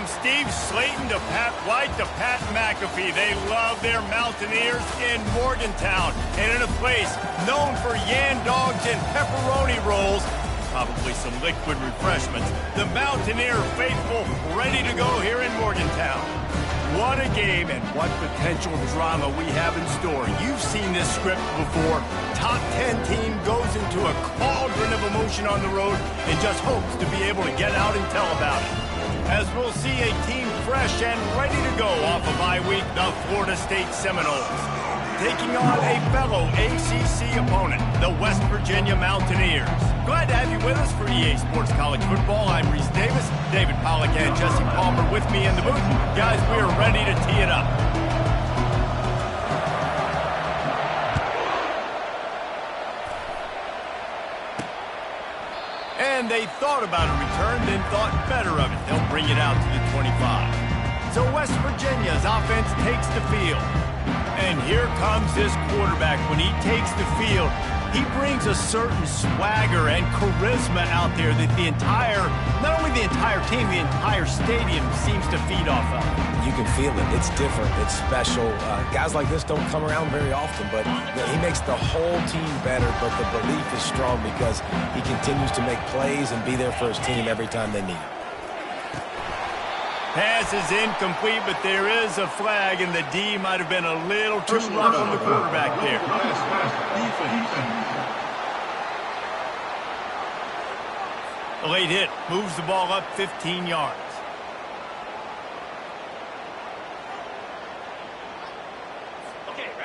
From Steve Slayton to Pat White to Pat McAfee, they love their Mountaineers in Morgantown. And in a place known for Yan Dogs and pepperoni rolls, probably some liquid refreshments, the Mountaineer faithful ready to go here in Morgantown. What a game and what potential drama we have in store. You've seen this script before. Top 10 team goes into a cauldron of emotion on the road and just hopes to be able to get out and tell about it. As we'll see a team fresh and ready to go off of bye week, the Florida State Seminoles, taking on a fellow ACC opponent, the West Virginia Mountaineers. Glad to have you with us for EA Sports College Football. I'm Reese Davis, David Pollack and Jesse Palmer with me in the booth. Guys, we are ready to tee it up. And they thought about a return, then thought better of it. They'll bring it out to the 25. So West Virginia's offense takes the field. And here comes this quarterback. When he takes the field, he brings a certain swagger and charisma out there that not only the entire team, the entire stadium seems to feed off of. You can feel it. It's different. It's special. Guys like this don't come around very often, but he makes the whole team better, but the belief is strong because he continues to make plays and be there for his team every time they need him. Pass is incomplete, but there is a flag, and the D might have been a little too rough on the quarterback there. A late hit moves the ball up 15 yards.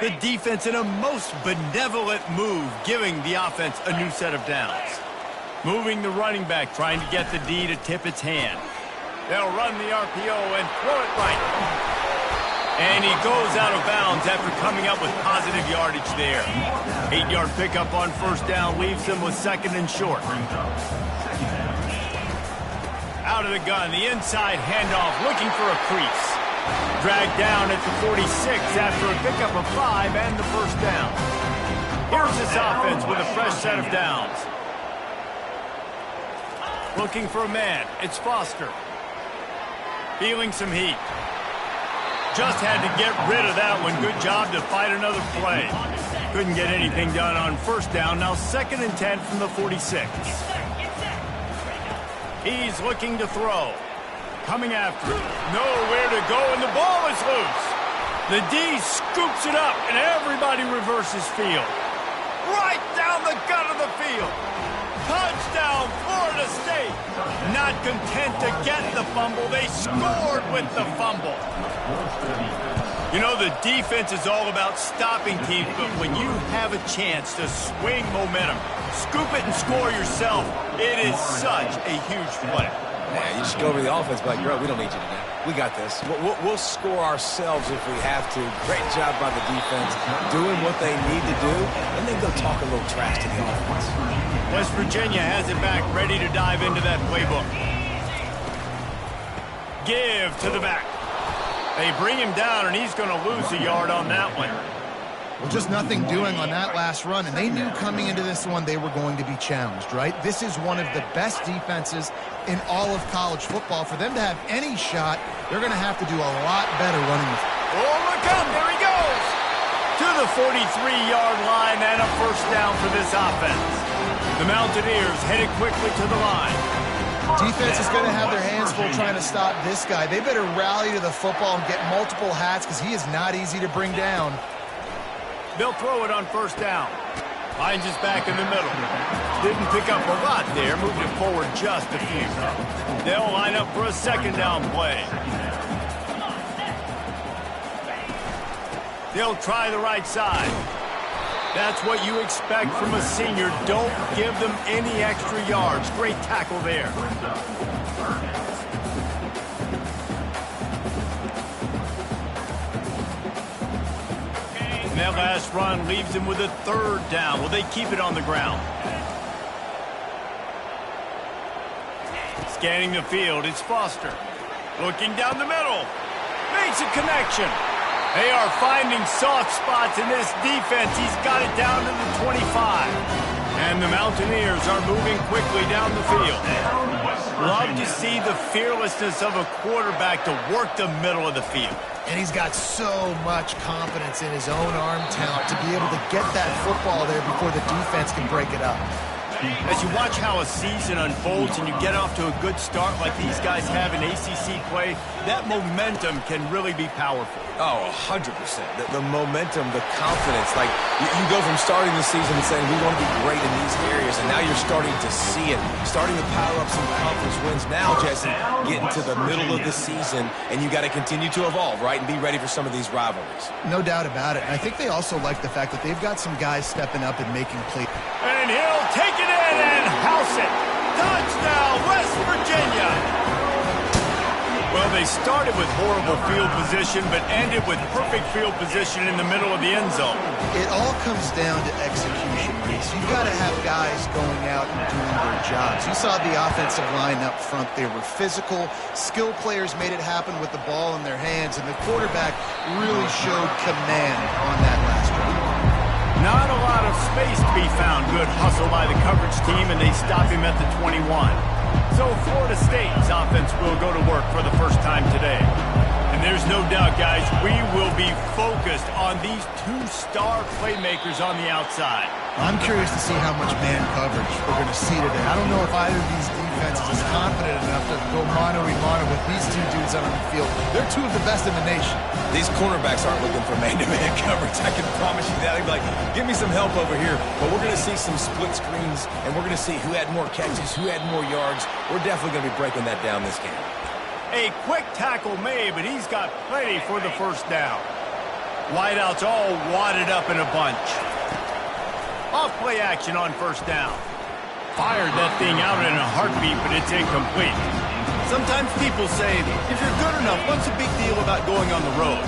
The defense in a most benevolent move, giving the offense a new set of downs. Moving the running back, trying to get the D to tip its hand. They'll run the RPO and throw it right. And he goes out of bounds after coming up with positive yardage there. 8-yard pickup on first down leaves him with second and short. Out of the gun, the inside handoff, looking for a crease. Dragged down at the 46 after a pickup of 5 and the first down. Here's this offense with a fresh set of downs. Looking for a man. It's Foster. Feeling some heat. Just had to get rid of that one. Good job to fight another play. Couldn't get anything done on first down. Now 2nd and 10 from the 46. He's looking to throw. Coming after it. Nowhere to go, and the ball is loose. The D scoops it up, and everybody reverses field. Right down the gut of the field. Touchdown, Florida State. Not content to get the fumble, they scored with the fumble. You know, the defense is all about stopping teams, but when you have a chance to swing momentum, scoop it and score yourself, it is such a huge play. Yeah, you just go over the offense, but like, bro, we don't need you today. We got this. We'll score ourselves if we have to. Great job by the defense, doing what they need to do, and then go talk a little trash to the offense. West Virginia has it back, ready to dive into that playbook. Give to the back. They bring him down, and he's going to lose a yard on that one. Well, just nothing doing on that last run, and they knew coming into this one they were going to be challenged, right? This is one of the best defenses in all of college football. For them to have any shot, they're going to have to do a lot better running the football. Oh, look out, there he goes! To the 43-yard line and a first down for this offense. The Mountaineers headed quickly to the line. Defense is going to have their hands full trying to stop this guy. They better rally to the football and get multiple hats because he is not easy to bring down. They'll throw it on first down. Finds his back in the middle. Didn't pick up a lot there. Moved it forward just a few. They'll line up for a second down play. They'll try the right side. That's what you expect from a senior. Don't give them any extra yards. Great tackle there. And that last run leaves him with a third down. Will they keep it on the ground? Scanning the field, it's Foster. Looking down the middle. Makes a connection. They are finding soft spots in this defense. He's got it down to the 25. And And the Mountaineers are moving quickly down the field. Love to see the fearlessness of a quarterback to work the middle of the field. And he's got so much confidence in his own arm talent to be able to get that football there before the defense can break it up. As you watch how a season unfolds and you get off to a good start like these guys have in ACC play, that momentum can really be powerful. Oh, 100%. The momentum, the confidence. Like, you go from starting the season and saying, we want to be great in these areas, and now you're starting to see it, starting to pile up some conference wins. Now, Jesse, getting to the middle of the season, and you got to continue to evolve, right, and be ready for some of these rivalries. No doubt about it. And I think they also like the fact that they've got some guys stepping up and making plays. And he'll take it in and house it. Touchdown, West Virginia. Well, they started with horrible field position, but ended with perfect field position in the middle of the end zone. It all comes down to execution, Reese. You've got to have guys going out and doing their jobs. You saw the offensive line up front. They were physical. Skill players made it happen with the ball in their hands, and the quarterback really showed command on that last drive. Not a lot of space to be found. Good hustle by the coverage team, and they stop him at the 21. So Florida State's offense will go to work for the first time today. And there's no doubt, guys, we will be focused on these two-star playmakers on the outside. I'm curious to see how much man coverage we're going to see today. I don't know if either of these defenses is confident enough to go mano-a-mano with these two dudes out on the field. They're two of the best in the nation. These cornerbacks aren't looking for man-to-man coverage. I can promise you that. They'd be like, give me some help over here. But we're going to see some split screens, and we're going to see who had more catches, who had more yards. We're definitely going to be breaking that down this game. A quick tackle made, but he's got plenty for the first down. Wideouts all wadded up in a bunch. Off play action on first down. Fired that thing out in a heartbeat, but it's incomplete. Sometimes people say, if you're good enough, what's the big deal about going on the road?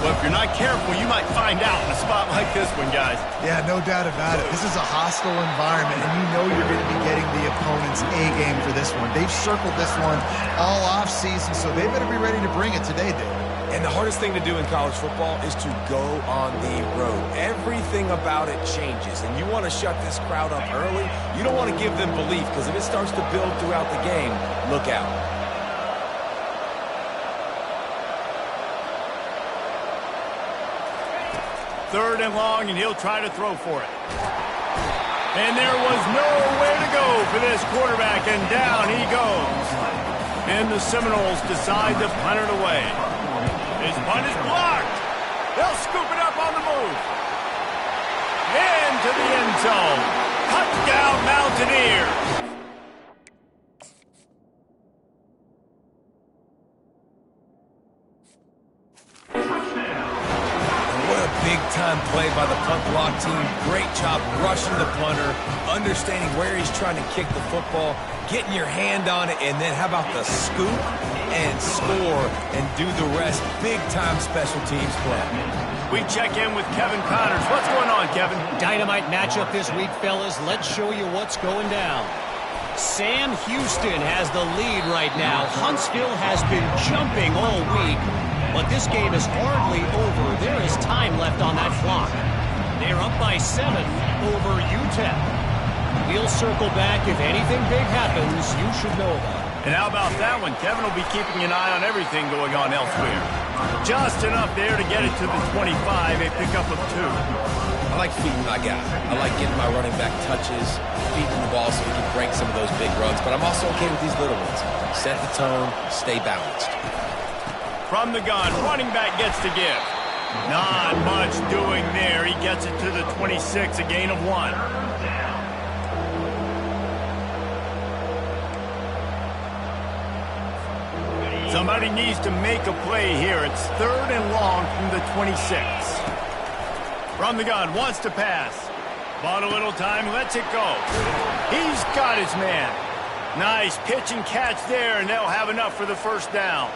Well, if you're not careful, you might find out in a spot like this one, guys. Yeah, no doubt about it. This is a hostile environment, and you know you're going to be getting the opponent's A-game for this one. They've circled this one all off-season, so they better be ready to bring it today, Dave. And the hardest thing to do in college football is to go on the road. Everything about it changes, and you want to shut this crowd up early. You don't want to give them belief, because if it starts to build throughout the game, look out. Third and long, and he'll try to throw for it. And there was nowhere to go for this quarterback, and down he goes. And the Seminoles decide to punt it away. His punt is blocked. They'll scoop it up on the move. Into the end zone. Touchdown, Mountaineers. Big-time play by the punt block team. Great job rushing the punter, understanding where he's trying to kick the football, getting your hand on it, and then how about the scoop and score and do the rest. Big-time special teams play. We check in with Kevin Connors. What's going on, Kevin? Dynamite matchup this week, fellas. Let's show you what's going down. Sam Houston has the lead right now. Huntsville has been jumping all week, but this game is hardly over. There is time left on that clock. They're up by 7 over UTEP. We'll circle back. If anything big happens, you should know about it. And how about that one? Kevin will be keeping an eye on everything going on elsewhere. Just enough there to get it to the 25, a pickup of 2. I like feeding my guy. I like getting my running back touches, feeding the ball so he can break some of those big runs, but I'm also okay with these little ones. Set the tone, stay balanced. From the gun, running back gets to give. Not much doing there. He gets it to the 26, a gain of 1. Somebody needs to make a play here. It's 3rd and long from the 26. From the gun, wants to pass. Bought a little time, lets it go. He's got his man. Nice pitch and catch there, and they'll have enough for the first down.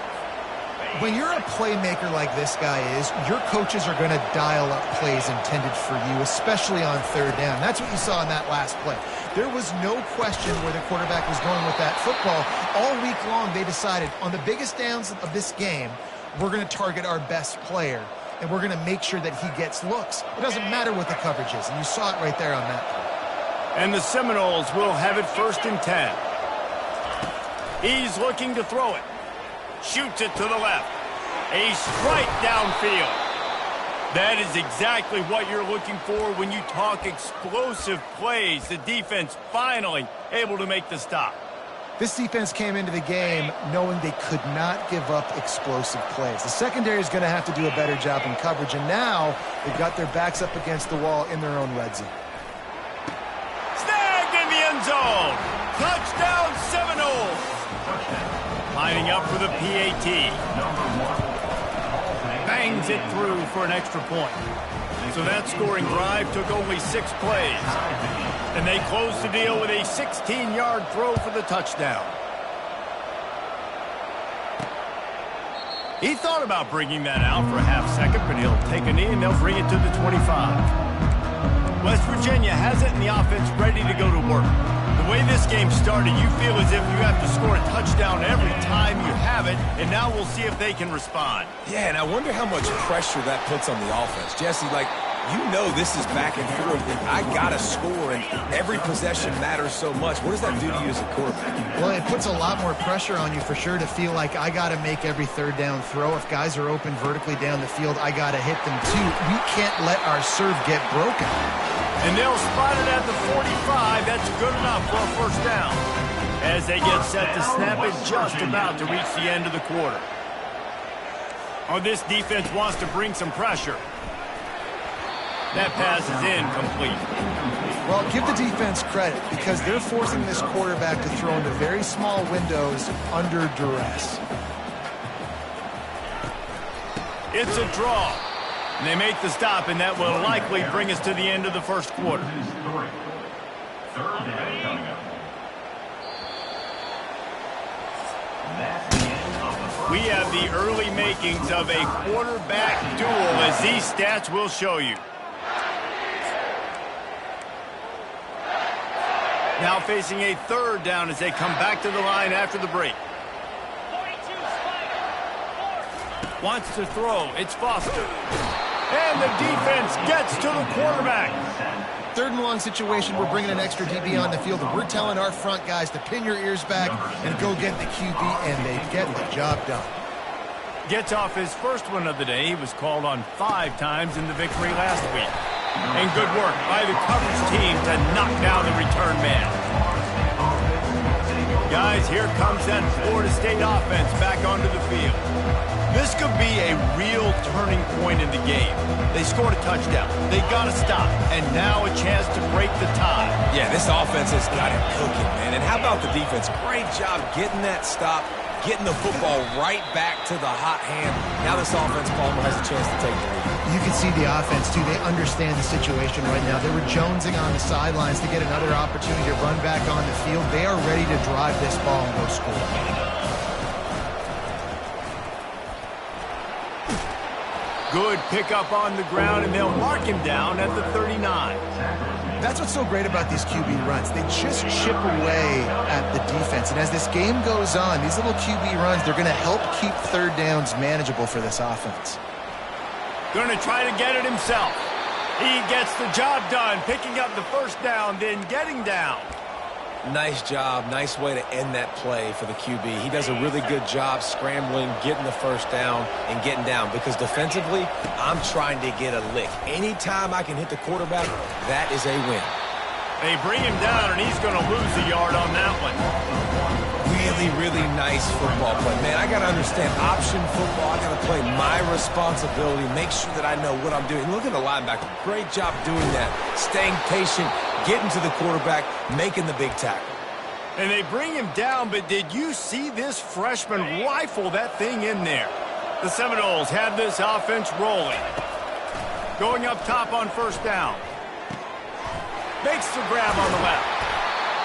When you're a playmaker like this guy is, your coaches are going to dial up plays intended for you, especially on 3rd down. That's what you saw in that last play. There was no question where the quarterback was going with that football. All week long, they decided on the biggest downs of this game, we're going to target our best player, and we're going to make sure that he gets looks. It doesn't matter what the coverage is, and you saw it right there on that play. And the Seminoles will have it 1st and 10. He's looking to throw it. Shoots it to the left. A strike downfield. That is exactly what you're looking for when you talk explosive plays. The defense finally able to make the stop. This defense came into the game knowing they could not give up explosive plays. The secondary is going to have to do a better job in coverage, and now they've got their backs up against the wall in their own red zone. Snagged in the end zone. Touchdown Seminoles. Lining up for the PAT. Bangs it through for an extra point. So that scoring drive took only 6 plays. And they closed the deal with a 16-yard throw for the touchdown. He thought about bringing that out for a half second, but he'll take a knee and they'll bring it to the 25. West Virginia has it in the offense ready to go to work. The way this game started, you feel as if you have to score a touchdown every time you have it, and now we'll see if they can respond. Yeah, and I wonder how much pressure that puts on the offense. Jesse, you know this is back and forth, and I got to score, and every possession matters so much. What does that do to you as a quarterback? Well, it puts a lot more pressure on you for sure to feel like I got to make every third down throw. If guys are open vertically down the field, I got to hit them too. We can't let our serve get broken. And they'll spot it at the 45. That's good enough for a 1st down. As they get set to snap it just about to reach the end of the quarter. Oh, this defense wants to bring some pressure. That pass is incomplete. Well, give the defense credit because they're forcing this quarterback to throw into very small windows under duress. It's a draw. And they make the stop, and that will likely bring us to the end of the 1st quarter. We have the early makings of a quarterback duel, as these stats will show you. Now facing a 3rd down as they come back to the line after the break. Wants to throw. It's Foster. And the defense gets to the quarterback. 3rd and long situation, we're bringing an extra DB on the field, and we're telling our front guys to pin your ears back and go get the QB, and they get the job done. Gets off his 1st one of the day. He was called on 5 times in the victory last week. And good work by the coverage team to knock down the return man. Guys, here comes that Florida State offense back onto the field. This could be a real turning point in the game. They scored a touchdown. They got to stop. And now a chance to break the tie. Yeah, this offense has got it cooking, man. And how about the defense? Great job getting that stop, getting the football right back to the hot hand. Now this offense, Palmer, has a chance to take the lead. You can see the offense, too. They understand the situation right now. They were jonesing on the sidelines to get another opportunity to run back on the field. They are ready to drive this ball and go score. Good pickup on the ground, and they'll mark him down at the 39. That's what's so great about these QB runs. They just chip away at the defense. And as this game goes on, these little QB runs, they're going to help keep 3rd downs manageable for this offense. Going to try to get it himself. He gets the job done, picking up the 1st down, then getting down. Nice job. Nice way to end that play for the QB. He does a really good job scrambling, getting the 1st down, and getting down. Because defensively, I'm trying to get a lick. Anytime I can hit the quarterback, that is a win. They bring him down, and he's going to lose a yard on that one. Really, really nice football play. Man, I got to understand option football. I got to play my responsibility, make sure that I know what I'm doing. Look at the linebacker. Great job doing that. Staying patient, getting to the quarterback, making the big tackle. And they bring him down, but did you see this freshman rifle that thing in there? The Seminoles have this offense rolling. Going up top on 1st down. Makes the grab on the left.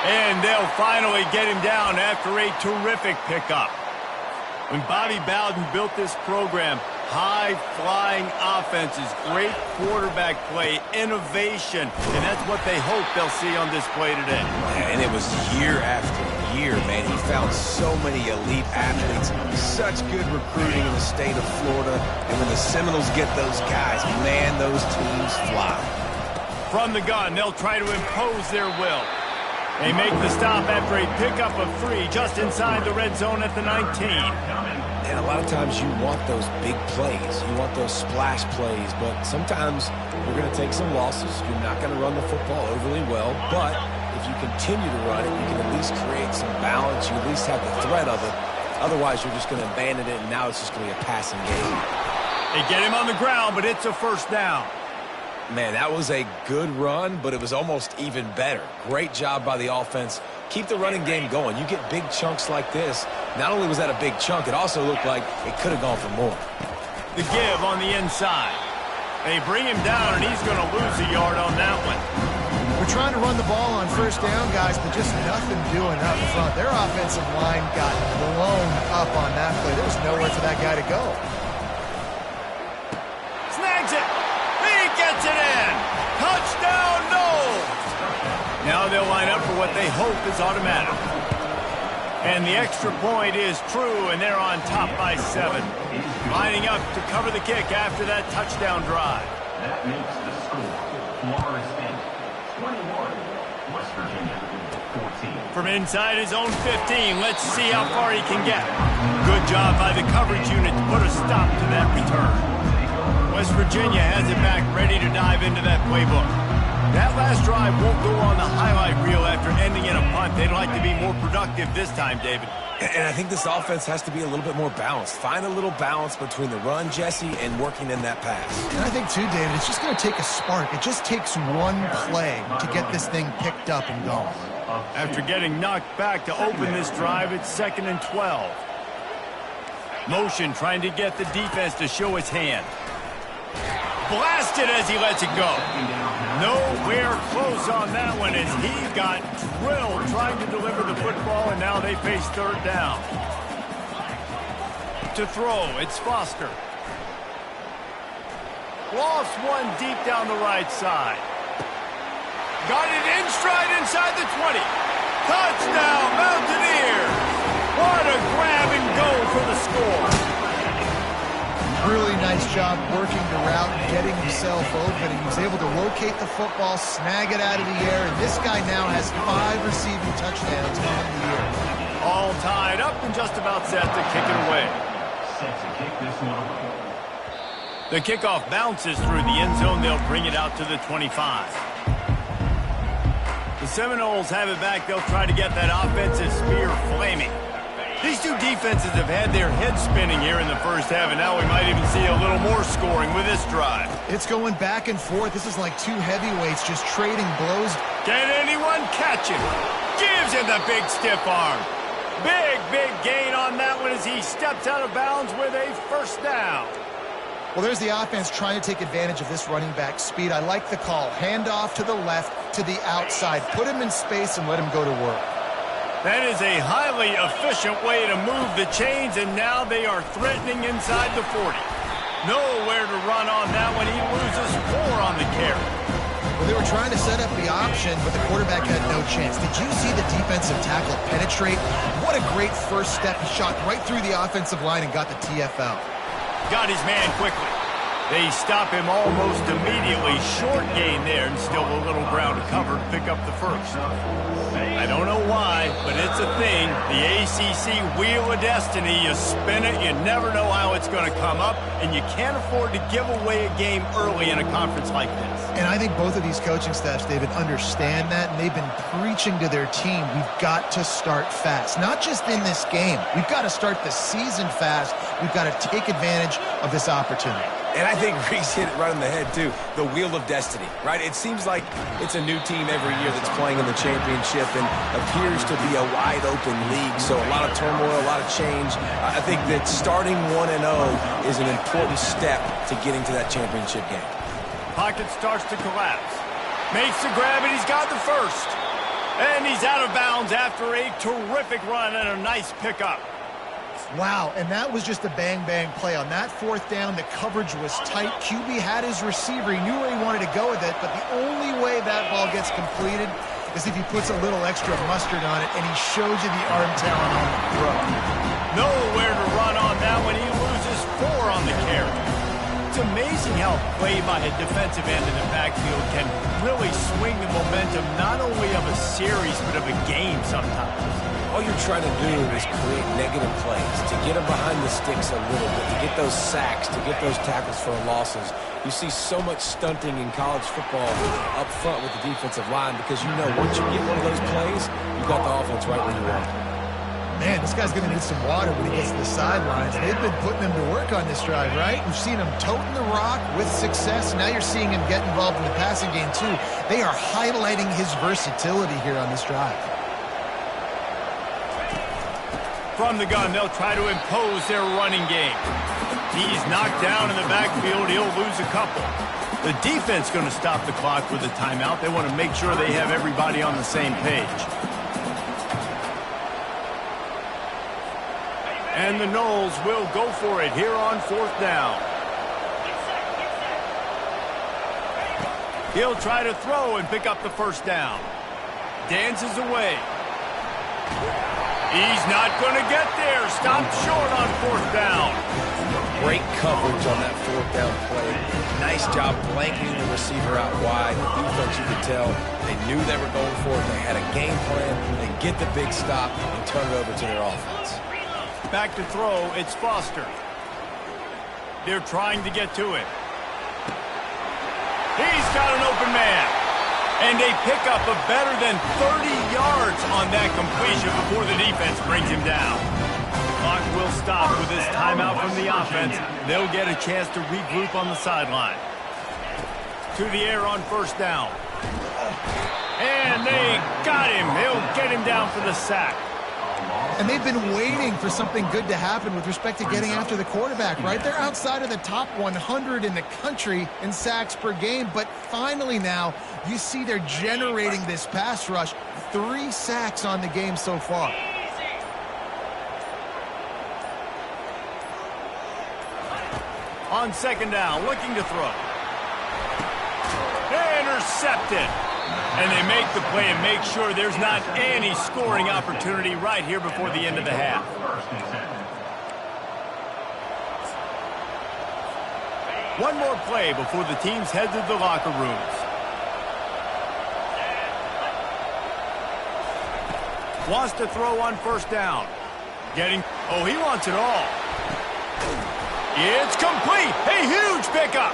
And they'll finally get him down after a terrific pickup. When Bobby Bowden built this program, high-flying offenses, great quarterback play, innovation, and that's what they hope they'll see on display today. And it was year after year, man. He found so many elite athletes, such good recruiting in the state of Florida, and when the Seminoles get those guys, man, those teams fly. From the gun, they'll try to impose their will. They make the stop after a pickup of 3 just inside the red zone at the 19. And a lot of times you want those big plays. You want those splash plays. But sometimes you're going to take some losses. You're not going to run the football overly well. But if you continue to run it, you can at least create some balance. You at least have the threat of it. Otherwise, you're just going to abandon it, and now it's just going to be a passing game. They get him on the ground, but it's a first down. Man, that was a good run, but it was almost even better. Great job by the offense. Keep the running game going. You get big chunks like this. Not only was that a big chunk, it also looked like it could have gone for more. The give on the inside. They bring him down, and he's going to lose a yard on that one. We're trying to run the ball on first down, guys, but just nothing doing up front. Their offensive line got blown up on that play. There was nowhere for that guy to go. Snags it. He gets it in. Touchdown, no. Now they'll line up for what they hope is automatic. And the extra point is true, and they're on top by 7. Lining up to cover the kick after that touchdown drive. That makes the score Florida State 21, West Virginia 14. From inside his own 15, let's see how far he can get. Good job by the coverage unit to put a stop to that return. West Virginia has it back, ready to dive into that playbook. That last drive won't go on the highlight reel after ending in a punt. They'd like to be more productive this time, David. And I think this offense has to be a little bit more balanced. Find a little balance between the run, Jesse, and working in that pass. And I think, too, David, it's just going to take a spark. It just takes one play to get this thing picked up and going. After getting knocked back to open this drive, it's 2nd and 12. Motion trying to get the defense to show his hand. Blasted as he lets it go. Nowhere close on that one as he got drilled trying to deliver the football, and now they face 3rd down. To throw, it's Foster. Lost one deep down the right side. Got it in stride inside the 20. Touchdown, Mountaineers! What a grab and go for the score. Really nice job working the route and getting himself open. He was able to locate the football, snag it out of the air, and this guy now has 5 receiving touchdowns on the year. All tied up and just about set to kick it away. Set to kick this one away. The kickoff bounces through the end zone. They'll bring it out to the 25. The Seminoles have it back. They'll try to get that offensive spear flaming. These two defenses have had their heads spinning here in the first half, and now we might even see a little more scoring with this drive. It's going back and forth. This is like 2 heavyweights just trading blows. Can anyone catch him? Gives him the big stiff arm. Big gain on that one as he steps out of bounds with a first down. Well, there's the offense trying to take advantage of this running back speed. I like the call. Hand off to the left, to the outside. Put him in space and let him go to work. That is a highly efficient way to move the chains, and now they are threatening inside the 40. Nowhere to run on that one. He loses 4 on the carry. Well, they were trying to set up the option, but the quarterback had no chance. Did you see the defensive tackle penetrate? What a great first step. He shot right through the offensive line and got the TFL. Got his man quickly. They stop him almost immediately. Short gain there, and still a little ground to cover to pick up the first. I don't know why, but it's a thing. The ACC Wheel of Destiny, you spin it, you never know how it's going to come up, and you can't afford to give away a game early in a conference like this. And I think both of these coaching staffs, David, understand that, and they've been preaching to their team, we've got to start fast. Not just in this game. We've got to start the season fast. We've got to take advantage of this opportunity. And I think Reese hit it right on the head, too. The Wheel of Destiny, right? It seems like it's a new team every year that's playing in the championship and appears to be a wide-open league. So a lot of turmoil, a lot of change. I think that starting 1-0 is an important step to getting to that championship game. Pocket starts to collapse. Makes the grab, and he's got the first. And he's out of bounds after a terrific run and a nice pickup. Wow, and that was just a bang-bang play. On that 4th down, the coverage was tight. QB had his receiver. He knew where he wanted to go with it, but the only way that ball gets completed is if he puts a little extra mustard on it, and he shows you the arm talent on the throw. Nowhere to run on that one. He loses 4 on the carry. It's amazing how play by a defensive end in the backfield can really swing the momentum not only of a series but of a game sometimes. All you're trying to do is create negative plays, to get them behind the sticks a little bit, to get those sacks, to get those tackles for losses. You see so much stunting in college football up front with the defensive line because you know once you get one of those plays, you got the offense right where you want it. Man, this guy's going to need some water when he gets to the sidelines. They've been putting him to work on this drive, right? We've seen him toting the rock with success. Now you're seeing him get involved in the passing game, too. They are highlighting his versatility here on this drive. From the gun, they'll try to impose their running game. He's knocked down in the backfield. He'll lose a couple. The defense going to stop the clock with a timeout. They want to make sure they have everybody on the same page. And the Noles will go for it here on 4th down. He'll try to throw and pick up the first down. Dances away. He's not going to get there. Stopped short on 4th down. Great coverage on that 4th down play. Nice job blanketing the receiver out wide. The defense, you could tell, they knew they were going for it. They had a game plan. They get the big stop and turn it over to their offense. Back to throw, it's Foster. They're trying to get to it. He's got an open man. And they pick up a better than 30 yards on that completion before the defense brings him down. Clock will stop with this timeout from the offense. They'll get a chance to regroup on the sideline. To the air on 1st down. And they got him. They'll get him down for the sack. And they've been waiting for something good to happen with respect to getting after the quarterback, right? They're outside of the top 100 in the country in sacks per game, but finally now you see they're generating this pass rush. 3 sacks on the game so far. On 2nd down, looking to throw. Intercepted. And they make the play and make sure there's not any scoring opportunity right here before the end of the half. One more play before the teams head to the locker rooms. Wants to throw on 1st down. He wants it all. It's complete. A huge pickup.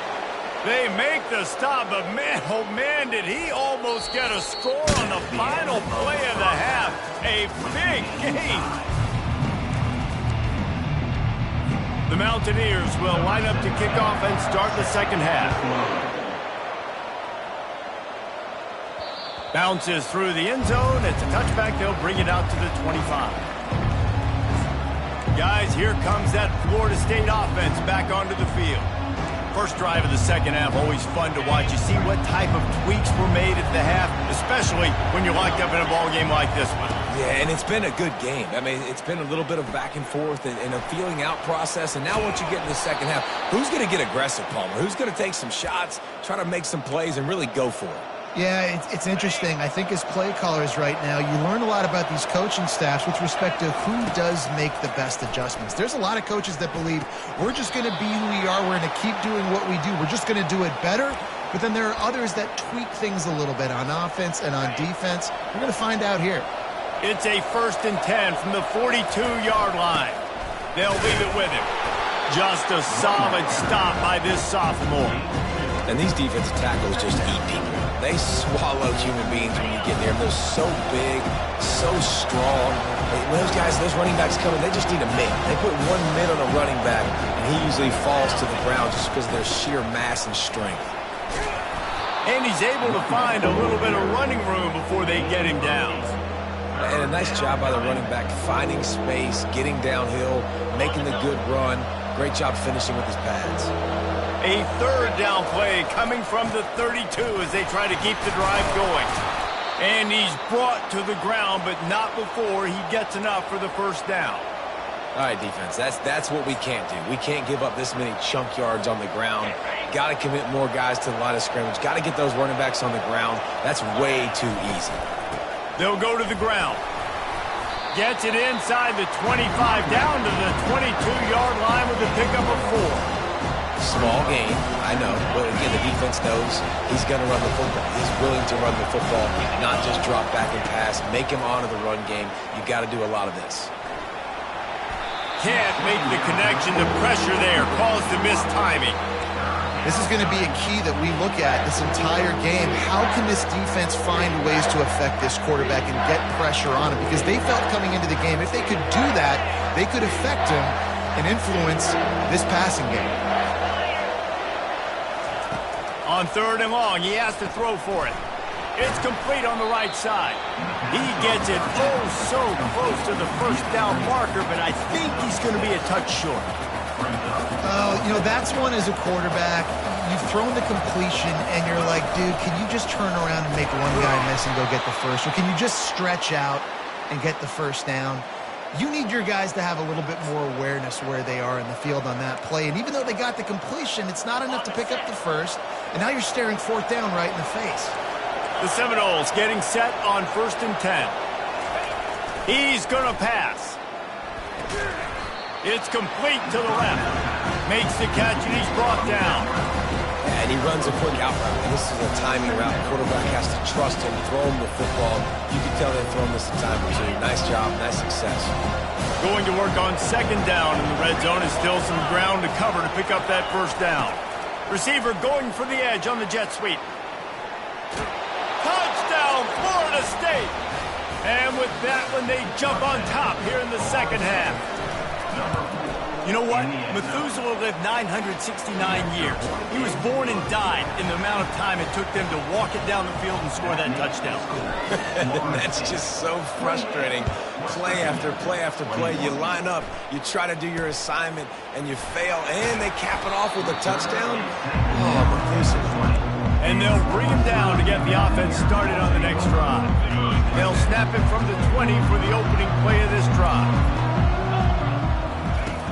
They make the stop, but man, oh man, did he almost get a score on the final play of the half. A big game. The Mountaineers will line up to kick off and start the 2nd half. Bounces through the end zone. It's a touchback. They'll bring it out to the 25. Guys, here comes that Florida State offense back onto the field. First drive of the 2nd half, always fun to watch. You see what type of tweaks were made at the half, especially when you're locked up in a ball game like this one. Yeah, and it's been a good game. I mean, it's been a little bit of back and forth and a feeling out process. And now once you get in the 2nd half, who's going to get aggressive, Palmer? Who's going to take some shots, try to make some plays, and really go for it? Yeah, it's interesting. I think as play callers right now, you learn a lot about these coaching staffs with respect to who does make the best adjustments. There's a lot of coaches that believe we're just going to be who we are. We're going to keep doing what we do. We're just going to do it better. But then there are others that tweak things a little bit on offense and on defense. We're going to find out here. It's a 1st and 10 from the 42-yard line. They'll leave it with him. Just a solid stop by this sophomore. And these defensive tackles just eat people. They swallow human beings when you get there. They're so big, so strong. When those running backs come in, they just need a mid. They put 1 mid on a running back, and he usually falls to the ground just because of their sheer mass and strength. And he's able to find a little bit of running room before they get him down. And a nice job by the running back, finding space, getting downhill, making the good run. Great job finishing with his pads. A 3rd down play coming from the 32 as they try to keep the drive going. And he's brought to the ground, but not before he gets enough for the 1st down. All right, defense, that's what we can't do. We can't give up this many chunk yards on the ground. Got to commit more guys to the line of scrimmage. Got to get those running backs on the ground. That's way too easy. They'll go to the ground. Gets it inside the 25, down to the 22-yard line with a pickup of 4. Small gain, I know, but again, the defense knows he's going to run the football. He's willing to run the football, not just drop back and pass, make him honor the run game. You got to do a lot of this. Can't make the connection. The pressure there caused the missed timing. This is going to be a key that we look at this entire game. How can this defense find ways to affect this quarterback and get pressure on him? Because they felt coming into the game, if they could do that, they could affect him and influence this passing game. On 3rd and long, he has to throw for it. It's complete on the right side. He gets it oh so close to the first down marker, but I think he's going to be a touch short. You know, that's one as a quarterback. You've thrown the completion, and you're like, dude, can you just turn around and make one guy miss and go get the first? Or can you just stretch out and get the first down? You need your guys to have a little bit more awareness where they are in the field on that play. And even though they got the completion, it's not enough to pick up the first. And now you're staring 4th down right in the face. The Seminoles getting set on 1st and 10. He's going to pass. It's complete to the left. Makes the catch, and he's brought down. And he runs a quick out route. This is a timing route. The quarterback has to trust him, throw him the football. You can tell they've thrown this a time or two. Nice job, nice success. Going to work on 2nd down in the red zone. Is still some ground to cover to pick up that first down. Receiver going for the edge on the jet sweep. Touchdown, Florida State! And with that one, they jump on top here in the 2nd half. You know what? Methuselah lived 969 years. He was born and died in the amount of time it took them to walk it down the field and score that touchdown. That's just so frustrating. Play after play after play. You line up, you try to do your assignment, and you fail, and they cap it off with a touchdown? Oh, Methuselah. And they'll bring him down to get the offense started on the next drive. They'll snap it from the 20 for the opening play of this drive.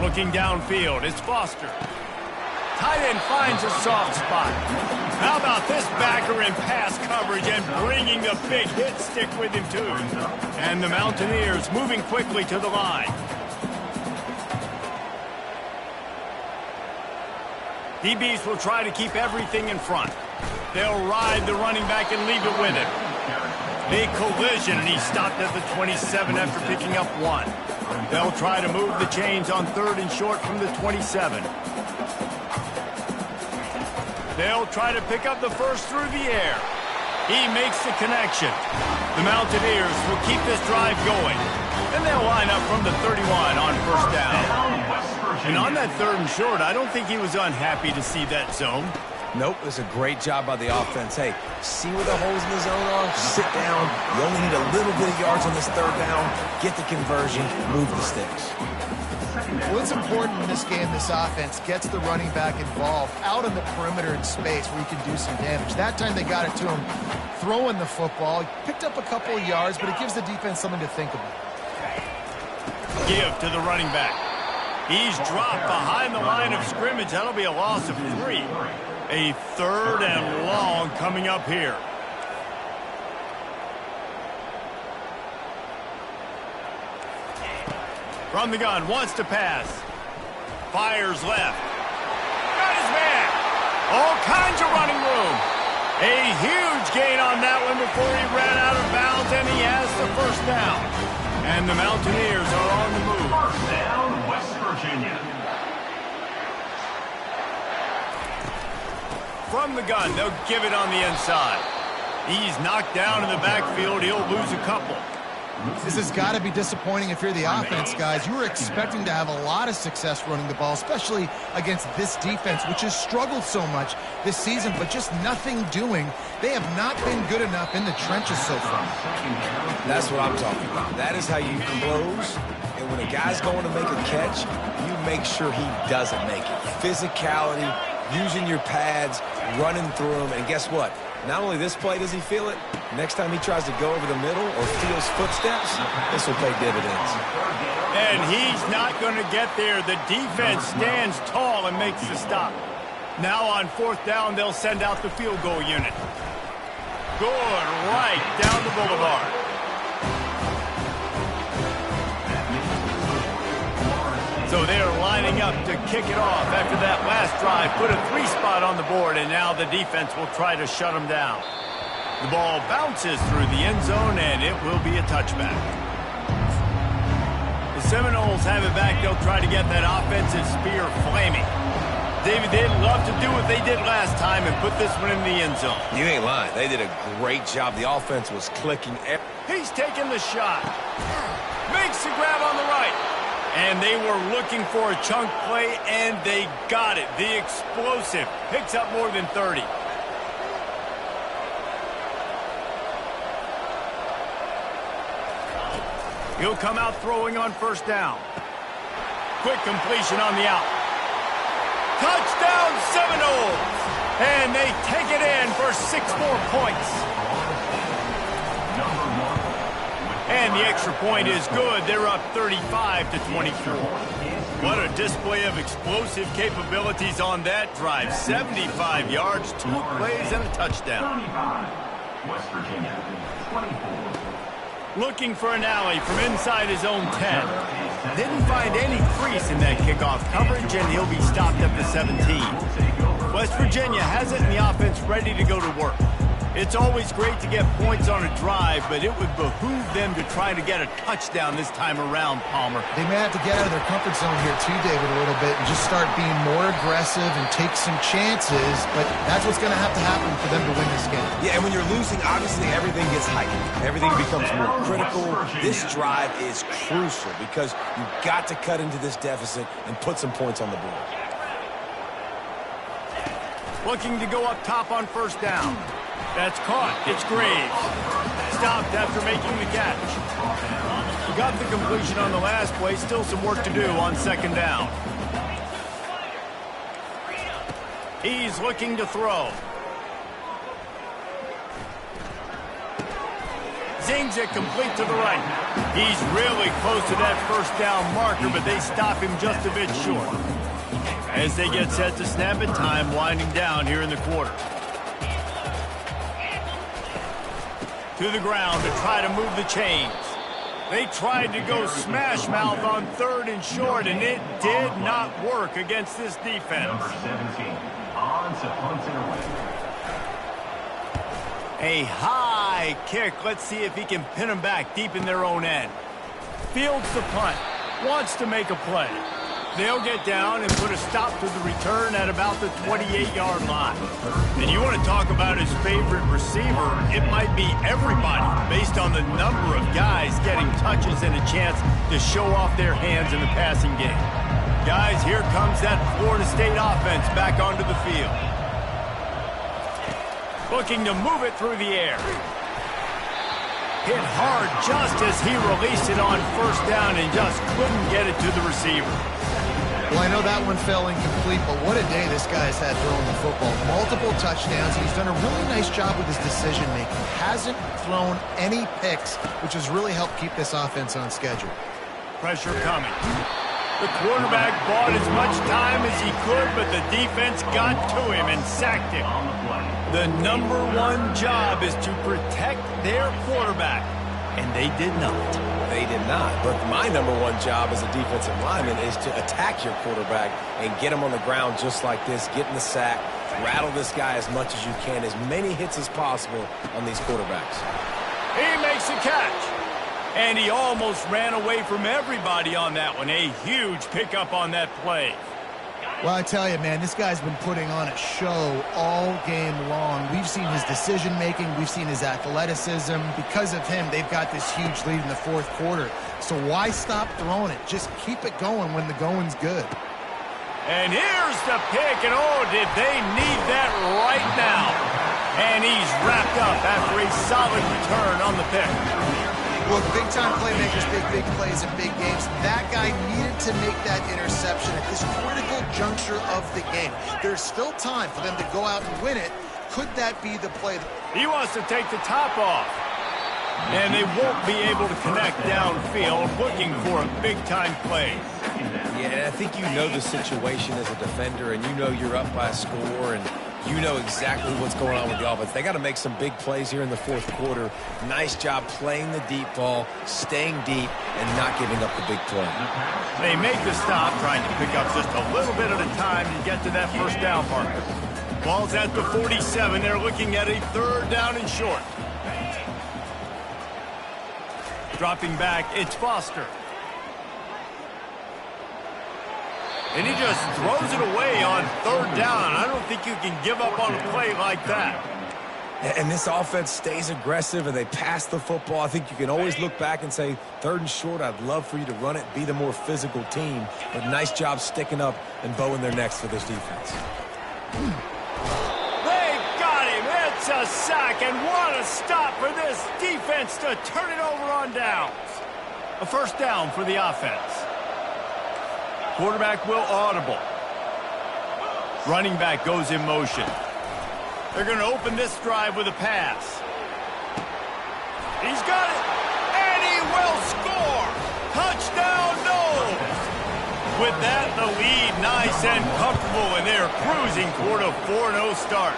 Looking downfield, it's Foster. Tight end finds a soft spot. How about this backer in pass coverage and bringing the big hit stick with him too. And the Mountaineers moving quickly to the line. DBs will try to keep everything in front. They'll ride the running back and leave it with him. Big collision, and he stopped at the 27 after picking up 1. They'll try to move the chains on 3rd and short from the 27. They'll try to pick up the first through the air. He makes the connection. The Mountaineers will keep this drive going. And they'll line up from the 31 on 1st down. And on that 3rd and short, I don't think he was unhappy to see that zone. Nope, it's a great job by the offense. Hey, see where the holes in the zone are? Sit down. You only need a little bit of yards on this 3rd down. Get the conversion. Move the sticks. Well, it's important in this game this offense gets the running back involved out on the perimeter in space where he can do some damage. That time they got it to him throwing the football. He picked up a couple of yards, but it gives the defense something to think about. Give to the running back. He's dropped behind the line of scrimmage. That'll be a loss of 3. A 3rd and long coming up here. From the gun, wants to pass. Fires left. Got his man. All kinds of running room. A huge gain on that one before he ran out of bounds, and he has the first down. And the Mountaineers are on the move. First down, West Virginia. From the gun, they'll give it on the inside. He's knocked down in the backfield. He'll lose a couple. This has got to be disappointing if you're the offense, guys. You were expecting to have a lot of success running the ball, especially against this defense, which has struggled so much this season, but just nothing doing. They have not been good enough in the trenches so far. That's what I'm talking about. That is how you close. And when a guy's going to make a catch, you make sure he doesn't make it. Physicality, using your pads, running through them, and guess what? Not only this play does he feel it, next time he tries to go over the middle or feels footsteps, this will pay dividends. And he's not going to get there. The defense stands tall and makes the stop. Now on 4th down, they'll send out the field goal unit. Good, right down the boulevard. So they're lining up to kick it off after that last drive. Put a 3-spot on the board, and now the defense will try to shut them down. The ball bounces through the end zone, and it will be a touchback. The Seminoles have it back. They'll try to get that offensive spear flaming. David, they'd love to do what they did last time and put this one in the end zone. You ain't lying. They did a great job. The offense was clicking. He's taking the shot. Makes the grab on the right. And they were looking for a chunk play, and they got it. The explosive picks up more than 30. He'll come out throwing on first down. Quick completion on the out. Touchdown Seminoles! And they take it in for 6 more points. And the extra point is good. They're up 35-24. What a display of explosive capabilities on that drive. 75 yards, 2 plays, and a touchdown. 35, West Virginia, 24. Looking for an alley from inside his own 10. Didn't find any crease in that kickoff coverage, and he'll be stopped at the 17. West Virginia has it in the offense ready to go to work. It's always great to get points on a drive, but it would behoove them to try to get a touchdown this time around, Palmer. They may have to get out of their comfort zone here too, David, a little bit and just start being more aggressive and take some chances, but that's what's going to happen for them to win this game. Yeah, and when you're losing, obviously everything gets heightened. Everything becomes more critical. This drive is crucial because you've got to cut into this deficit and put some points on the board. Looking to go up top on first down. That's caught. It's Graves. Stopped after making the catch. He got the completion on the last play. Still some work to do on second down. He's looking to throw. Zings it complete to the right. He's really close to that first down marker, but they stop him just a bit short. As they get set to snap it, time winding down here in the quarter. To the ground to try to move the chains. They tried to go smash mouth on 3rd and short, and it did not work against this defense. Number 17, on to punt it away. A high kick. Let's see if he can pin them back deep in their own end. Fields the punt. Wants to make a play. They'll get down and put a stop to the return at about the 28-yard line. And you want to talk about his favorite receiver, it might be everybody based on the number of guys getting touches and a chance to show off their hands in the passing game. Guys, here comes that Florida State offense back onto the field. Looking to move it through the air. Hit hard just as he released it on first down and just couldn't get it to the receiver. Well, I know that one fell incomplete, but what a day this guy's had throwing the football. Multiple touchdowns, and he's done a really nice job with his decision-making. Hasn't thrown any picks, which has really helped keep this offense on schedule. Pressure coming. The quarterback bought as much time as he could, but the defense got to him and sacked him. The number 1 job is to protect their quarterback, and they did not. They did not. But my number 1 job as a defensive lineman is to attack your quarterback and get him on the ground just like this, get in the sack, rattle this guy as much as you can, as many hits as possible on these quarterbacks. He makes a catch. And he almost ran away from everybody on that one. A huge pickup on that play. Well, I tell you, man, this guy's been putting on a show all game long. We've seen his decision-making. We've seen his athleticism. Because of him, they've got this huge lead in the 4th quarter. So why stop throwing it? Just keep it going when the going's good. And here's the pick, and oh, did they need that right now. And he's wrapped up after a solid return on the pick. Look, big-time playmakers make big plays in big games. That guy needed to make that interception at this critical juncture of the game. There's still time for them to go out and win it. Could that be the play? He wants to take the top off. And they won't be able to connect downfield, looking for a big-time play. Yeah, and I think you know the situation as a defender, and you know you're up by a score, and You know exactly what's going on with the offense. They got to make some big plays here in the fourth quarter. Nice job playing the deep ball, staying deep, and not giving up the big play. They make the stop, trying to pick up just a little bit at a time to get to that first down marker. Ball's at the 47. They're looking at a third down and short. Dropping back, it's Foster. And he just throws it away on third down. I don't think you can give up on a play like that. And this offense stays aggressive and they pass the football. I think you can always look back and say, third and short, I'd love for you to run it, be the more physical team. But nice job sticking up and bowing their necks for this defense. They got him. It's a sack, and what a stop for this defense to turn it over on downs. A first down for the offense. Quarterback will audible. Running back goes in motion. They're going to open this drive with a pass. He's got it, and he will score. Touchdown, Knowles. With that, the lead nice and comfortable, and they're cruising toward a 4-0 start.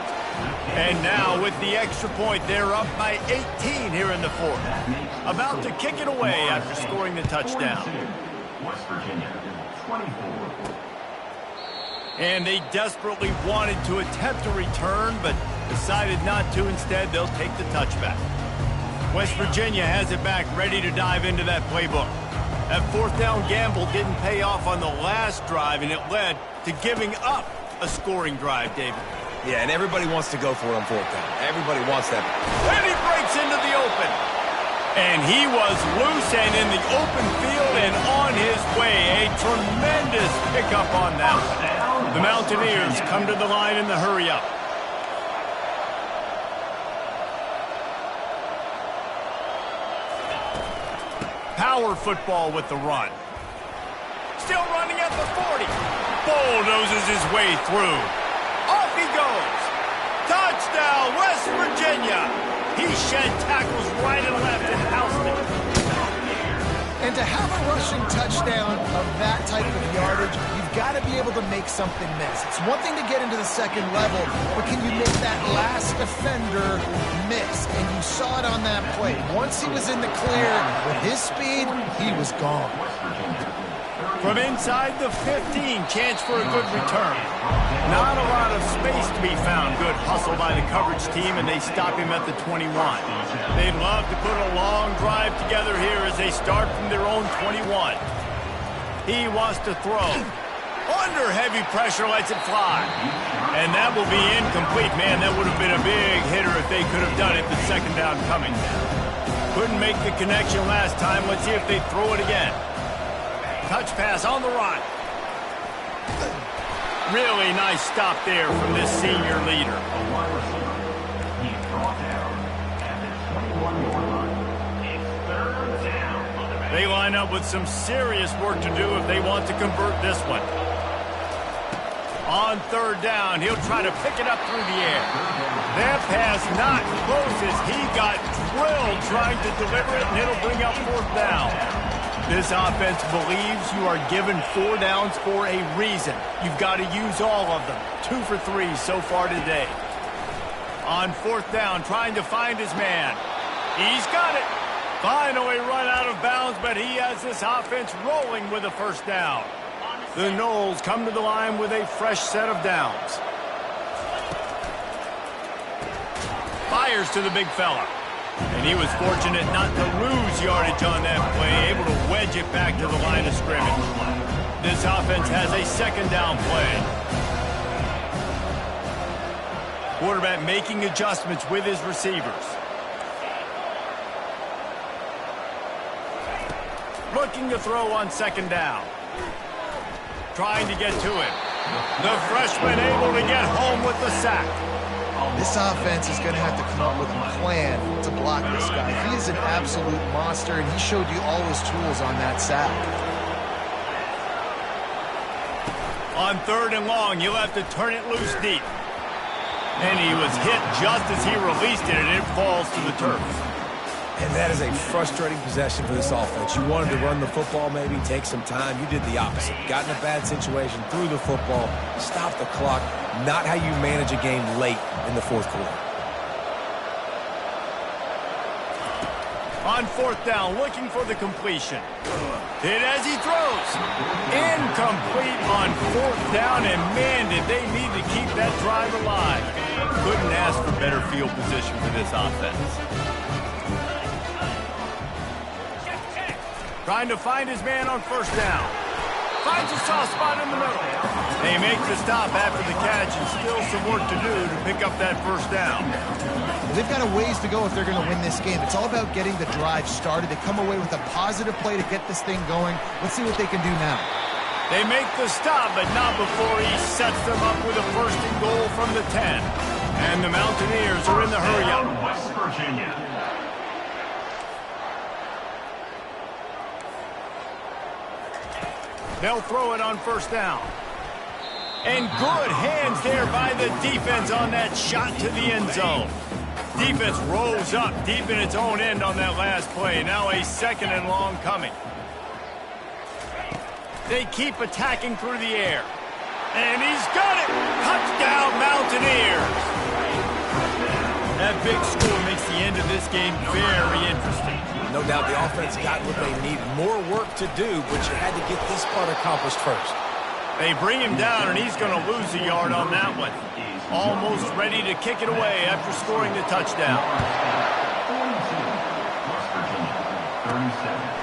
And now, with the extra point, they're up by 18 here in the fourth. About to kick it away after scoring the touchdown. West Virginia, 24. And they desperately wanted to attempt a return, but decided not to. Instead, they'll take the touchback. West Virginia has it back, ready to dive into that playbook. That fourth down gamble didn't pay off on the last drive, and it led to giving up a scoring drive, David. Yeah, and everybody wants to go for it on fourth down. Everybody wants that. And he breaks into the open. And he was loose and in the open field and on his way. A tremendous pickup on that one. The Mountaineers come to the line in the hurry-up. Power football with the run. Still running at the 40. Bulldozes his way through. Off he goes. Touchdown, West Virginia. He shed tackles right and left and housed it. And to have a rushing touchdown of that type of yardage, you've got to be able to make something miss. It's one thing to get into the second level, but can you make that last defender miss? And you saw it on that play. Once he was in the clear with his speed, he was gone. From inside the 15, chance for a good return. Not a lot of space to be found. Good hustle by the coverage team, and they stop him at the 21. They'd love to put a long drive together here as they start from their own 21. He wants to throw. Under heavy pressure, lets it fly. And that will be incomplete. Man, that would have been a big hitter if they could have done it. The second down coming. Couldn't make the connection last time. Let's see if they throw it again. Touch pass on the run. Really nice stop there from this senior leader. They line up with some serious work to do if they want to convert this one. On third down, he'll try to pick it up through the air. That pass not close as he got drilled trying to deliver it, and it'll bring up fourth down. This offense believes you are given 4 downs for a reason. You've got to use all of them. 2 for 3 so far today. On fourth down, trying to find his man. He's got it. Finally run out of bounds, but he has this offense rolling with a first down. The Noles come to the line with a fresh set of downs. Fires to the big fella. And he was fortunate not to lose yardage on that play, able to wedge it back to the line of scrimmage. This offense has a second down play. Quarterback making adjustments with his receivers. Looking to throw on second down. Trying to get to it. The freshman able to get home with the sack. This offense is going to have to come up with a plan to block this guy. He is an absolute monster, and he showed you all his tools on that sack. On third and long, you'll have to turn it loose deep. And he was hit just as he released it, and it falls to the turf. And that is a frustrating possession for this offense. You wanted to run the football, maybe take some time. You did the opposite. Got in a bad situation, threw the football, stopped the clock. Not how you manage a game late in the fourth quarter. On fourth down, looking for the completion. Hit as he throws. Incomplete on fourth down, and man, did they need to keep that drive alive. Couldn't ask for better field position for this offense. Trying to find his man on first down. Finds a soft spot in the middle. They make the stop after the catch, and still some work to do to pick up that first down. They've got a ways to go if they're going to win this game. It's all about getting the drive started. They come away with a positive play to get this thing going. Let's see what they can do now. They make the stop, but not before he sets them up with a first and goal from the 10. And the Mountaineers are in the hurry-up. West Virginia. They'll throw it on first down. And good hands there by the defense on that shot to the end zone. Defense rolls up deep in its own end on that last play. Now a second and long coming. They keep attacking through the air. And he's got it! Touchdown, Mountaineers! That big score makes the end of this game very interesting. No doubt the offense got what they need. More work to do, but you had to get this part accomplished first. They bring him down, and he's going to lose a yard on that one. Almost ready to kick it away after scoring the touchdown.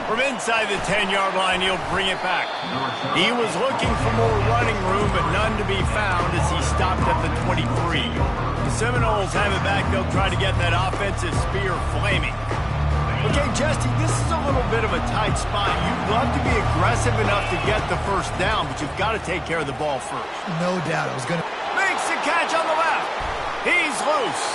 From inside the 10-yard line, he'll bring it back. He was looking for more running room, but none to be found as he stopped at the 23. The Seminoles have it back. They'll try to get that offensive spear flaming. Okay, Jesse, this is a little bit of a tight spot. You'd love to be aggressive enough to get the first down, but you've got to take care of the ball first. No doubt. I was going to... Makes the catch on the left. He's loose.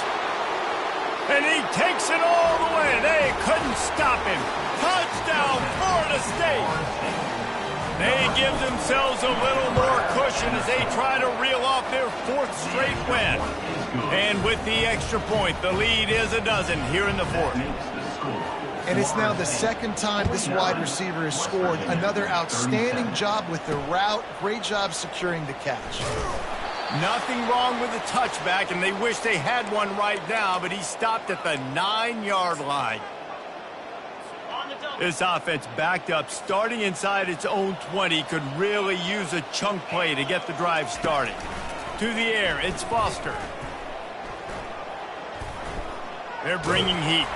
And he takes it all the way. They couldn't stop him. Touchdown, Florida State. They give themselves a little more cushion as they try to reel off their fourth straight win. And with the extra point, the lead is a dozen here in the fourth. And it's now the second time this wide receiver has scored. Another outstanding job with the route. Great job securing the catch. Nothing wrong with the touchback, and they wish they had one right now, but he stopped at the 9-yard line. This offense backed up, starting inside its own 20, could really use a chunk play to get the drive started. To the air, it's Foster. They're bringing heat.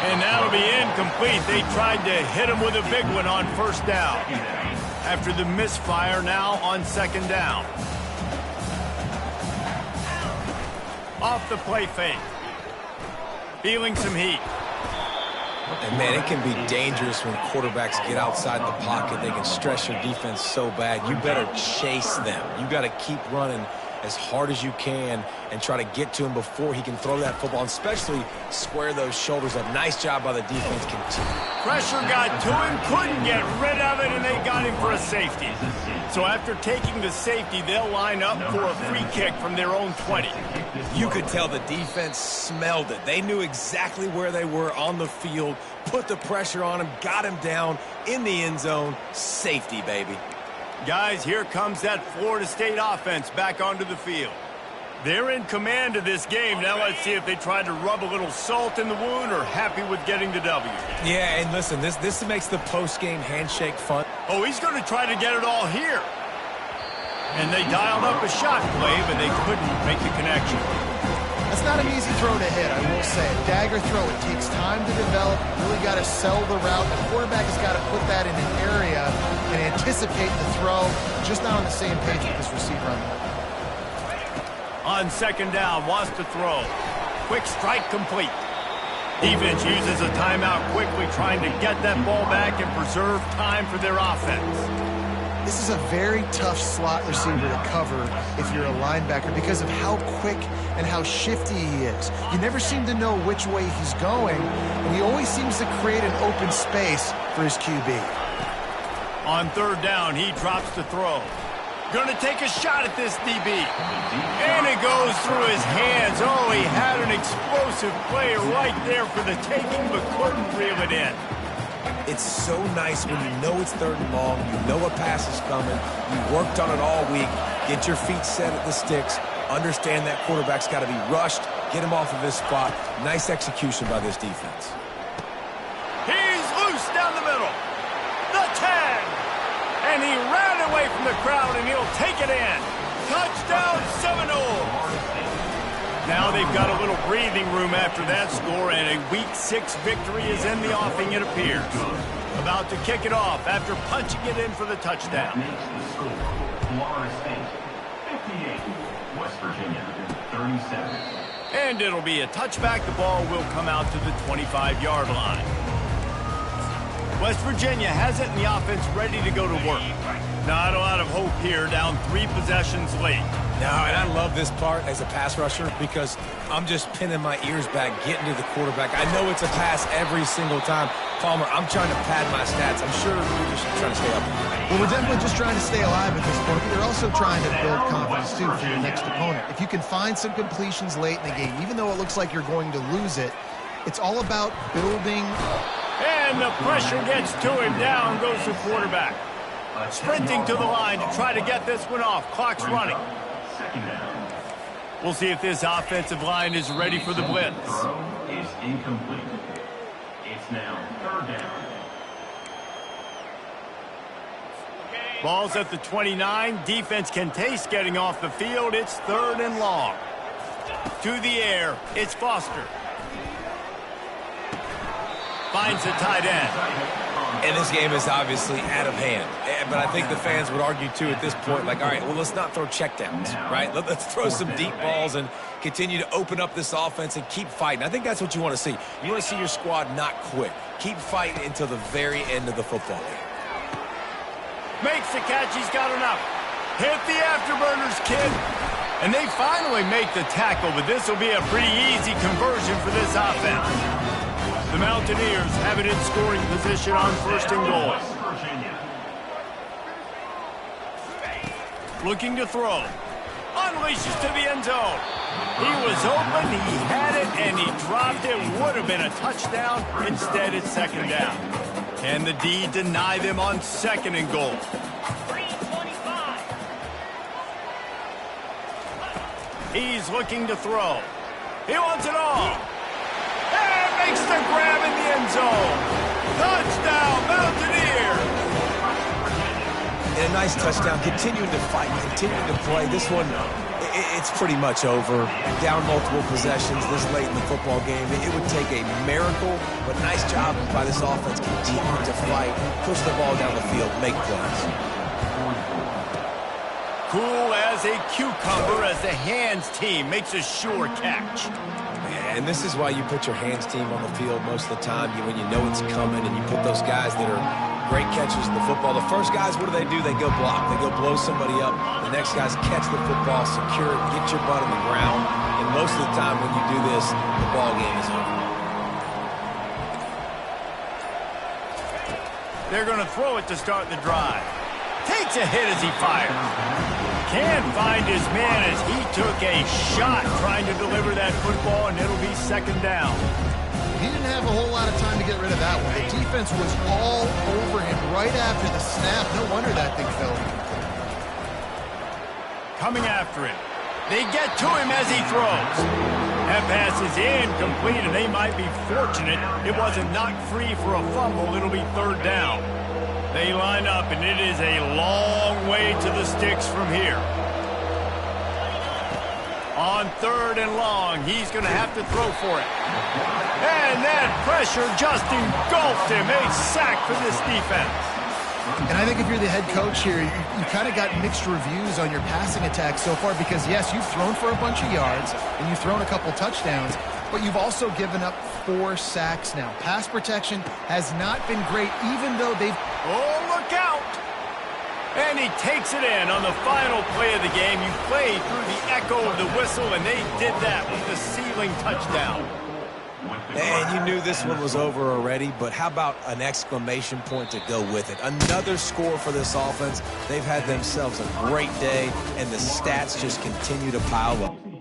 And that'll be incomplete. They tried to hit him with a big one on first down. After the misfire, now on second down. Off the play fake. Feeling some heat. And, man, it can be dangerous when quarterbacks get outside the pocket. They can stress your defense so bad. You better chase them. You got to keep running as hard as you can and try to get to him before he can throw that football, especially square those shoulders up. Nice job by the defense. Pressure got to him, couldn't get rid of it, and they got him for a safety. So after taking the safety, they'll line up for a free kick from their own 20. You could tell the defense smelled it. They knew exactly where they were on the field, put the pressure on him, got him down in the end zone. Safety, baby. Guys, here comes that Florida State offense back onto the field. They're in command of this game. Now let's see if they try to rub a little salt in the wound or happy with getting the W. Yeah, and listen, this makes the post-game handshake fun. Oh, he's going to try to get it all here. And they dialed up a shot play, but they couldn't make the connection. That's not an easy throw to hit, I will say. A dagger throw, it takes time to develop. You really got to sell the route. The quarterback has got to put that in an area and anticipate the throw. Just not on the same page with this receiver on the line. On second down, wants to throw. Quick strike complete. Defense uses a timeout quickly, trying to get that ball back and preserve time for their offense. This is a very tough slot receiver to cover if you're a linebacker because of how quick and how shifty he is. You never seem to know which way he's going, and he always seems to create an open space for his QB. On third down, he drops to throw. Gonna take a shot at this DB. And it goes through his hands. Oh, he had an explosive play right there for the taking, but couldn't reel it in. It's so nice when you know it's 3rd and long, you know a pass is coming, you worked on it all week, get your feet set at the sticks, understand that quarterback's got to be rushed, get him off of his spot. Nice execution by this defense. He's loose down the middle. The 10. And he ran away from the crowd, and he'll take it in. Touchdown, Seminoles. Now they've got a little breathing room after that score, and a Week 6 victory is in the offing, it appears. About to kick it off after punching it in for the touchdown. Makes the score. Florida State 58, West Virginia 37. And it'll be a touchback. The ball will come out to the 25-yard line. West Virginia has it in the offense ready to go to work. Not a lot of hope here, down 3 possessions late. No, and I love this part as a pass rusher because I'm just pinning my ears back, getting to the quarterback. I know it's a pass every single time. Palmer, I'm trying to pad my stats. I'm sure you're just trying to stay up. Well, we're definitely just trying to stay alive at this point, but they're also trying to build confidence, too, for your next opponent. If you can find some completions late in the game, even though it looks like you're going to lose it, it's all about building. And the pressure gets to him. Down goes the quarterback. Sprinting to the line to try to get this one off. Clock's running. We'll see if this offensive line is ready for the blitz. Throw is incomplete. It's now 3rd down. Ball's at the 29. Defense can taste getting off the field. It's 3rd and long. To the air. It's Foster. Finds the tight end. And this game is obviously out of hand. But I think the fans would argue, too, at this point, like, all right, well, let's not throw checkdowns, right? Let's throw some deep balls and continue to open up this offense and keep fighting. I think that's what you want to see. You want to see your squad not quit. Keep fighting until the very end of the football game. Makes the catch. He's got enough. Hit the afterburners, kid. And they finally make the tackle, but this will be a pretty easy conversion for this offense. The Mountaineers have it in scoring position on 1st and goal. Looking to throw. Unleashes to the end zone. He was open, he had it, and he dropped it. Would have been a touchdown. Instead, it's 2nd down. Can the D deny them on 2nd and goal? He's looking to throw. He wants it all. And makes the grab in the end zone. Touchdown, Mountaineers. And a nice touchdown, continuing to fight, continuing to play. This one, it's pretty much over. Down multiple possessions this late in the football game. It would take a miracle, but nice job by this offense continuing to fight, push the ball down the field, make plays. Cool as a cucumber as the hands team makes a sure catch. And this is why you put your hands team on the field most of the time when you know it's coming, and you put those guys that are great catchers in the football. The first guys, what do? They go block. They go blow somebody up. The next guys catch the football, secure it, get your butt on the ground. And most of the time when you do this, the ball game is over. They're going to throw it to start the drive. Takes a hit as he fires. Can't find his man as he took a shot trying to deliver that football, and it'll be 2nd down. He didn't have a whole lot of time to get rid of that one. The defense was all over him right after the snap. No wonder that thing fell. Coming after him. They get to him as he throws. That pass is incomplete, and they might be fortunate it wasn't knocked free for a fumble. It'll be 3rd down. They line up, and it is a long way to the sticks from here. On 3rd and long, he's going to have to throw for it. And that pressure just engulfed him. A sack for this defense. And I think if you're the head coach here, you kind of got mixed reviews on your passing attack so far because, yes, you've thrown for a bunch of yards and you've thrown a couple touchdowns, but you've also given up 4 sacks now. Pass protection has not been great, even though they've... Oh, look out! And he takes it in on the final play of the game. You played through the echo of the whistle, and they did that with the ceiling touchdown. With And you knew this one was over already, but how about an exclamation point to go with it? Another score for this offense. They've had themselves a great day, and the stats just continue to pile up.